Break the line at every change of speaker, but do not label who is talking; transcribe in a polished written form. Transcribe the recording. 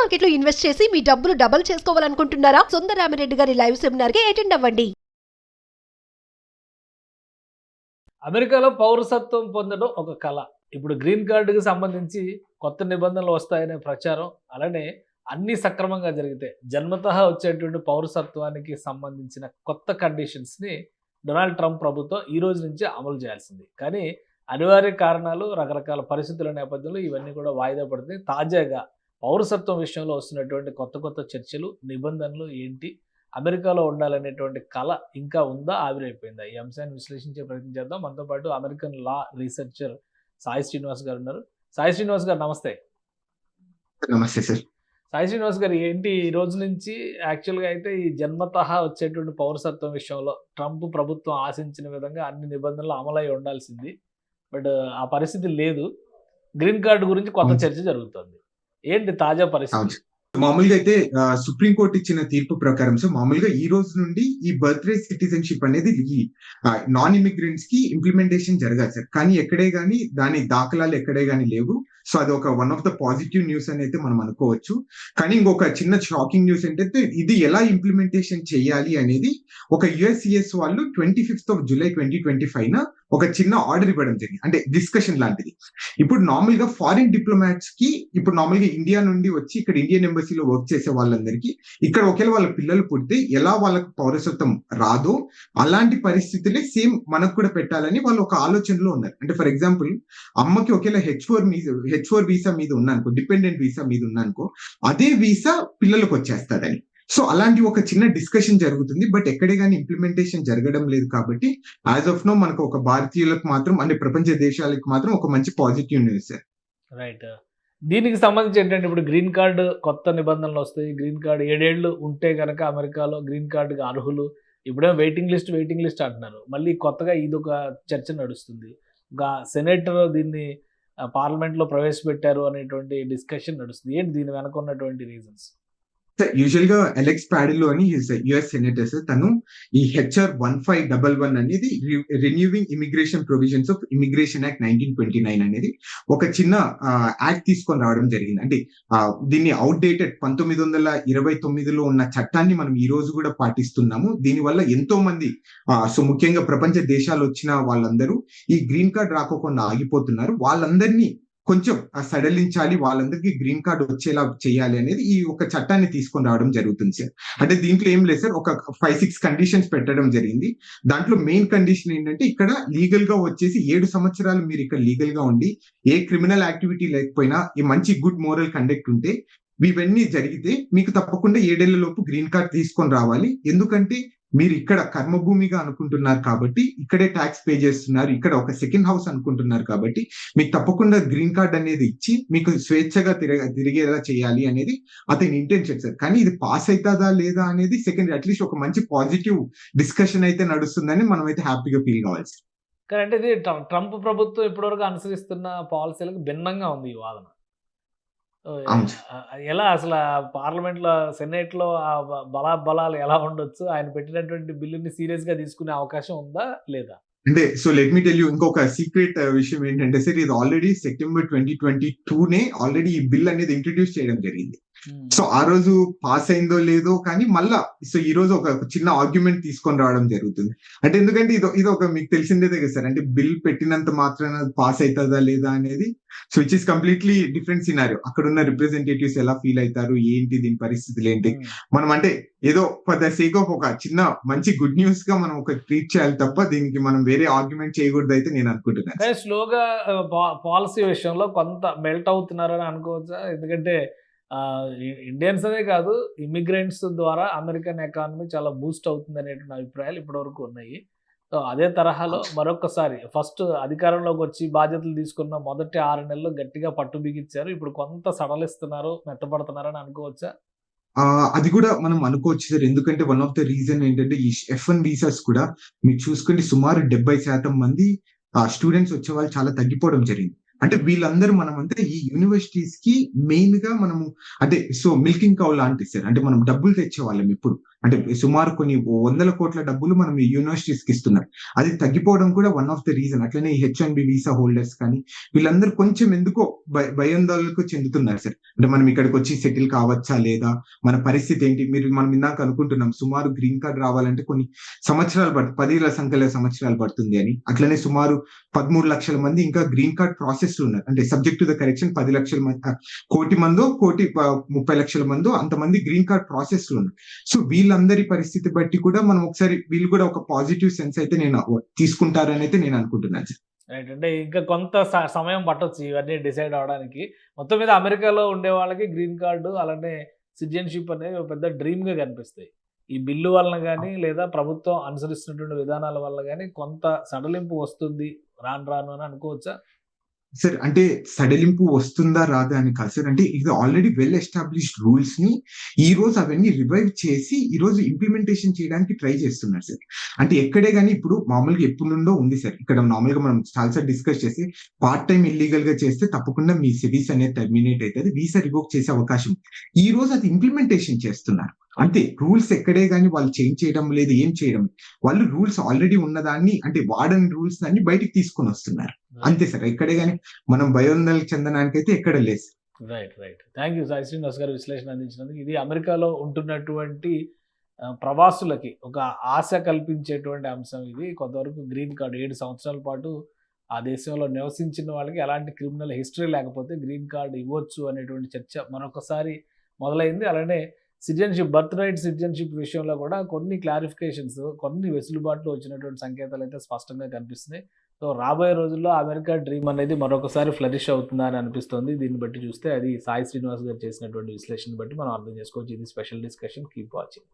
Market లో invest చేసి మీ డబ్బులు డబుల్ చేసుకోవాలనుకుంటున్నారా? సుందరరామిరెడ్డి గారి లైవ్ సెమినార్ కి అటెండ్ అవ్వండి.
అమెరికాలో పౌరసత్వం పొందడం ఒక కళ. ఇప్పుడు గ్రీన్ కార్డుకి సంబంధించి కొత్త నిబంధనలు వస్తాయనే ప్రచారం, అలానే అన్నీ సక్రమంగా జరిగితే జన్మతః వచ్చేటువంటి పౌరసత్వానికి సంబంధించిన కొత్త కండిషన్స్ని డొనాల్డ్ ట్రంప్ ప్రభుత్వం ఈ రోజు నుంచి అమలు చేయాల్సింది. కానీ అనివార్య కారణాలు, రకరకాల పరిస్థితుల నేపథ్యంలో ఇవన్నీ కూడా వాయిదా పడుతుంది. తాజాగా పౌరసత్వం విషయంలో వస్తున్నటువంటి కొత్త కొత్త చర్చలు, నిబంధనలు ఏంటి? అమెరికాలో ఉండాలనేటువంటి కళ ఇంకా ఉందా, ఆవిరైపోయిందా? ఈ అంశాన్ని విశ్లేషించే ప్రయత్నం చేద్దాం. మనతో పాటు అమెరికన్ లా రీసెర్చర్ సాయి శ్రీనివాస్ గారు ఉన్నారు. సాయి శ్రీనివాస్ గారు నమస్తే.
నమస్తే సార్.
సాయి శ్రీనివాస్ గారు, ఏంటి ఈ రోజు నుంచి యాక్చువల్గా అయితే ఈ జన్మతః వచ్చేటువంటి పౌరసత్వం విషయంలో ట్రంప్ ప్రభుత్వం ఆశించిన విధంగా అన్ని నిబంధనలు అమలై ఉండాల్సింది. బట్ ఆ పరిస్థితి లేదు. గ్రీన్ కార్డు గురించి కొత్త చర్చ జరుగుతుంది. ఏంటి తాజా పరిస్థితి?
మామూలుగా అయితే సుప్రీం కోర్టు ఇచ్చిన తీర్పు ప్రకారం సో మామూలుగా ఈ రోజు నుండి ఈ బర్త్ రైట్ సిటిజన్షిప్ అనేది ఈ నాన్ ఇమిగ్రెంట్స్ కి ఇంప్లిమెంటేషన్ జరగాలి సార్. కానీ ఎక్కడే గానీ దాని దాఖలాలు ఎక్కడే గానీ లేవు. సో అది ఒక one of the positive news అని అయితే మనం అనుకోవచ్చు. కానీ ఇంకొక చిన్న షాకింగ్ న్యూస్ ఏంటంటే ఇది ఎలా ఇంప్లిమెంటేషన్ చేయాలి అనేది ఒక యుఎస్సిఎస్ వాళ్ళు 25th of July 2025 ఒక చిన్న ఆర్డర్ ఇవ్వడం జరిగింది. అంటే డిస్కషన్ లాంటిది. ఇప్పుడు నార్మల్ గా ఫారిన్ డిప్లొమాట్స్ కి ఇప్పుడు నార్మల్ గా ఇండియా నుండి వచ్చి ఇక్కడ ఇండియన్ ఎంబసీలో వర్క్ చేసే వాళ్ళందరికీ ఇక్కడ ఒకవేళ వాళ్ళ పిల్లలు పుడితే ఎలా వాళ్ళకు పౌరసత్వం రాదో అలాంటి పరిస్థితులే సేమ్ మనకు కూడా పెట్టాలని వాళ్ళు ఒక ఆలోచనలో ఉన్నారు. అంటే ఫర్ ఎగ్జాంపుల్ అమ్మకి ఒకవేళ H4 వీసా మీద ఉన్నానుకో, డిపెండెంట్ వీసా మీద ఉన్నానుకో, అదే వీసా పిల్లలకు వచ్చేస్తాడని. సో అలాంటి ఒక చిన్న డిస్కషన్ జరుగుతుంది. బట్ ఎక్కడే కానీ ఇంప్లిమెంటేషన్ జరగడం లేదు. కాబట్టి యాజ్ ఆఫ్ నో మనకు ఒక భారతీయులకు మాత్రం అంటే ప్రపంచ దేశాలకు మాత్రం ఒక మంచి పాజిటివ్ న్యూస్ సార్.
రైట్. దీనికి సంబంధించి ఏంటంటే ఇప్పుడు గ్రీన్ కార్డు కొత్త నిబంధనలు వస్తాయి. గ్రీన్ కార్డు 7 ఏళ్ళు ఉంటే కనుక అమెరికాలో గ్రీన్ కార్డుకి అర్హులు. ఇప్పుడే వెయిటింగ్ లిస్ట్ అంటున్నారు. మళ్ళీ కొత్తగా ఇదొక చర్చ నడుస్తుంది. ఒక సెనేటర్ దీన్ని పార్లమెంట్లో ప్రవేశపెట్టారు అనేటువంటి డిస్కషన్ నడుస్తుంది. ఏంటి దీని వెనక ఉన్నటువంటి రీజన్స్?
సార్ యూజువల్ గా అలెక్స్ ప్యాడిలో అని యుఎస్ సెనేటర్ సార్, తను ఈ HR 1511 అనేది renewing immigration provisions of immigration act 1929 అనేది ఒక చిన్న యాక్ట్ తీసుకొని రావడం జరిగింది. అంటే దీన్ని అవుట్డేటెడ్ 1929లో ఉన్న చట్టాన్ని మనం ఈ రోజు కూడా పాటిస్తున్నాము. దీనివల్ల ఎంతో మంది సో ముఖ్యంగా ప్రపంచ దేశాలు వచ్చిన వాళ్ళందరూ ఈ గ్రీన్ కార్డ్ రాకోకుండా ఆగిపోతున్నారు. వాళ్ళందరినీ కొంచెం సడలించాలి, వాళ్ళందరికీ గ్రీన్ కార్డ్ వచ్చేలా చేయాలి అనేది ఈ ఒక చట్టాన్ని తీసుకొని రావడం జరుగుతుంది సార్. అంటే దీంట్లో ఏం లేదు సార్, ఒక 5-6 కండిషన్స్ పెట్టడం జరిగింది. దాంట్లో మెయిన్ కండిషన్ ఏంటంటే ఇక్కడ లీగల్ గా వచ్చేసి 7 సంవత్సరాలు మీరు ఇక్కడ లీగల్ గా ఉండి ఏ క్రిమినల్ యాక్టివిటీ లేకపోయినా ఈ మంచి గుడ్ మోరల్ కండక్ట్ ఉంటే ఇవన్నీ జరిగితే మీకు తప్పకుండా 7 ఏళ్ల లోపు గ్రీన్ కార్డ్ తీసుకొని రావాలి. ఎందుకంటే మీరు ఇక్కడ కర్మభూమిగా అనుకుంటున్నారు కాబట్టి ఇక్కడే ట్యాక్స్ పే చేస్తున్నారు, ఇక్కడ ఒక సెకండ్ హౌస్ అనుకుంటున్నారు కాబట్టి మీకు తప్పకుండా గ్రీన్ కార్డ్ అనేది ఇచ్చి మీకు స్వేచ్ఛగా తిరిగేలా చేయాలి అనేది అతని ఇంటెన్షన్ సార్. కానీ ఇది పాస్ అవుతుందా లేదా అనేది సెకండ్, అట్లీస్ట్ ఒక మంచి పాజిటివ్ డిస్కషన్ అయితే నడుస్తుందని మనం అయితే హ్యాపీగా ఫీల్ కావాలి సార్.
కానీ అంటే ఇది ట్రంప్ ప్రభుత్వం ఇప్పటివరకు అనుసరిస్తున్న పాలసీలకు భిన్నంగా ఉంది ఈ వాదన. ఎలా అసలు పార్లమెంట్లో, సెనేట్లో బలాలు ఎలా ఉండొచ్చు? ఆయన పెట్టినటువంటి బిల్లుని సీరియస్ గా తీసుకునే అవకాశం ఉందా లేదా?
అంటే so let me tell you ఇంకొక సీక్రెట్ విషయం ఏంటంటే సార్, ఇది ఆల్రెడీ September 2022 ఆల్రెడీ ఈ బిల్ అనేది ఇంట్రడ్యూస్ చేయడం జరిగింది. సో ఆ రోజు పాస్ అయిందో లేదో కానీ మళ్ళా సో ఈ రోజు ఒక చిన్న ఆర్గ్యుమెంట్ తీసుకొని రావడం జరుగుతుంది. అంటే ఎందుకంటే ఇది ఒక మీకు తెలిసిందే కదా సార్, అంటే బిల్ పెట్టినంత మాత్రాన పాస్ అవుతుందా లేదా అనేది so which is completely different scenario. అక్కడ ఉన్న రిప్రజెంటేటివ్స్ ఎలా ఫీల్ అవుతారు, ఏంటి దీని పరిస్థితులు ఏంటి, మనం అంటే ఏదో ఫర్ ద సేక్ ఆఫ్ ఒక చిన్న మంచి గుడ్ న్యూస్ గా మనం ఒక ట్రీట్ చేయాలి తప్ప దీనికి మనం వేరే ఆర్గ్యుమెంట్ చేయకూడదు అయితే నేను అనుకుంటున్నాను.
స్లోగా పాలసీ విషయంలో కొంత మెల్ట్ అవుతున్నారని అనుకోవచ్చా? ఎందుకంటే ఇండియన్స్ అనే కాదు, ఇమిగ్రెంట్స్ ద్వారా అమెరికన్ ఎకానమీ చాలా బూస్ట్ అవుతుంది అనేటువంటి అభిప్రాయాలు ఇప్పటివరకు ఉన్నాయి. సో అదే తరహాలో మరొకసారి ఫస్ట్ అధికారంలోకి వచ్చి బాధ్యతలు తీసుకున్న మొదటి 6 నెలలు గట్టిగా పట్టు బిగించారు. ఇప్పుడు కొంత సడలిస్తున్నారు, మెత్తపడుతున్నారని అనుకోవచ్చా?
అది కూడా మనం అనుకోవచ్చు సార్. ఎందుకంటే వన్ ఆఫ్ ద రీజన్ ఏంటంటే ఈ F1 వీసాస్ కూడా మీరు చూసుకుంటే సుమారు 70% మంది స్టూడెంట్స్ వచ్చే వాళ్ళు చాలా తగ్గిపోవడం జరిగింది. అంటే వీళ్ళందరూ మనమంతా ఈ యూనివర్సిటీస్ కి మెయిన్ గా మనము అంటే సో మిల్కింగ్ కౌ లాంటి సార్, అంటే మనం డబ్బులు తెచ్చే వాళ్ళం ఎప్పుడు. అంటే సుమారు కొన్ని వందల కోట్ల డబ్బులు మనం యూనివర్సిటీస్ కి ఇస్తున్నారు. అది తగ్గిపోవడం కూడా వన్ ఆఫ్ ద రీజన్. అట్లనే H1B వీసా హోల్డర్స్ కానీ వీళ్ళందరూ కొంచెం ఎందుకో భయాందోళనకు చెందుతున్నారు సార్. అంటే మనం ఇక్కడికి వచ్చి సెటిల్ కావచ్చా లేదా, మన పరిస్థితి ఏంటి? మనం ఇందాక అనుకుంటున్నాం సుమారు గ్రీన్ కార్డ్ రావాలంటే కొన్ని సంవత్సరాలు 10,000 సంఖ్యలో సంవత్సరాలు పడుతుంది అని. అట్లనే సుమారు 13 లక్షల మంది ఇంకా గ్రీన్ కార్డ్ ప్రాసెస్ ఉన్నారు. అంటే సబ్జెక్ట్ టు ద కరెక్షన్ 10 లక్షల మంది, కోటి మందో 1,30,00,000 మందో అంతమంది గ్రీన్ కార్డ్ ప్రాసెస్ లో ఉన్నారు. సో వీళ్ళందరి పరిస్థితి బట్టి కూడా మనం ఒకసారి వీళ్ళు కూడా ఒక పాజిటివ్ సెన్స్ అయితే తీసుకుంటారని అయితే నేను అనుకుంటున్నాను సార్.
రైట్. అంటే ఇంకా కొంత సమయం పట్టొచ్చు ఇవన్నీ డిసైడ్ అవడానికి. మొత్తం మీద అమెరికాలో ఉండే వాళ్ళకి గ్రీన్ కార్డు అలానే సిటిజన్షిప్ అనేది ఒక పెద్ద డ్రీమ్గా కనిపిస్తాయి. ఈ బిల్లు వలన కానీ లేదా ప్రభుత్వం అనుసరిస్తున్నటువంటి విధానాల వల్ల కానీ కొంత సడలింపు వస్తుంది రాను అని అనుకోవచ్చా?
సార్ అంటే సడలింపు వస్తుందా రాదా అని కాదు సార్. అంటే ఇది ఆల్రెడీ వెల్ ఎస్టాబ్లిష్డ్ రూల్స్ ని ఈ రోజు అవన్నీ రివైవ్ చేసి ఈ రోజు ఇంప్లిమెంటేషన్ చేయడానికి ట్రై చేస్తున్నారు సార్. అంటే ఎక్కడే గానీ ఇప్పుడు మామూలుగా ఎప్పుడు నుండో ఉంది సార్. ఇక్కడ నార్మల్గా మనం చాలాసార్లు డిస్కస్ చేసి పార్ట్ టైం ఇల్లీగల్ గా చేస్తే తప్పకుండా మీ సిరీస్ అనేది టర్మినేట్ అవుతుంది, వీసా రివోక్ చేసే అవకాశం. ఈ రోజు అది ఇంప్లిమెంటేషన్ చేస్తున్నారు. అంతే, రూల్స్ ఎక్కడే గానీ వాళ్ళు చేంజ్ చేయడం లేదు, ఏం చేయడం. వాళ్ళు రూల్స్ ఆల్రెడీ ఉన్నదాన్ని అంటే వాడని రూల్స్ దాన్ని బయటికి తీసుకొని వస్తున్నారు. అంతే సార్. ఎక్కడే గానీ మనం భయోందనకు చెందడానికైతే ఎక్కడ లేదు.
Right. Thank you Sai Srinivas గారు విశ్లేషణ అందించినందుకు. ఇది అమెరికాలో ఉంటున్నటువంటి ప్రవాసులకి ఒక ఆశ కల్పించేటువంటి అంశం ఇది. కొంతవరకు గ్రీన్ కార్డు 7 సంవత్సరాల పాటు ఆ దేశంలో నివసించిన వాళ్ళకి ఎలాంటి క్రిమినల్ హిస్టరీ లేకపోతే గ్రీన్ కార్డు ఇవ్వచ్చు అనేటువంటి చర్చ మరొకసారి మొదలైంది. అలానే సిటిజన్షిప్, బర్త్ రైట్ సిటిజన్షిప్ విషయంలో కూడా కొన్ని క్లారిఫికేషన్స్, కొన్ని వెసులుబాట్లు వచ్చినటువంటి సంకేతాలు అయితే స్పష్టంగా కనిపిస్తున్నాయి. సో రాబోయే రోజుల్లో అమెరికా డ్రీమ్ అనేది మరొకసారి ఫ్లరిష్ అవుతుందా అని అనిపిస్తుంది. దీన్ని బట్టి చూస్తే అది సాయి శ్రీనివాస్ గారు చేసినటువంటి విశ్లేషణ బట్టి మనం అర్థం చేసుకోవచ్చు. ఇది స్పెషల్ డిస్కషన్. Keep watching.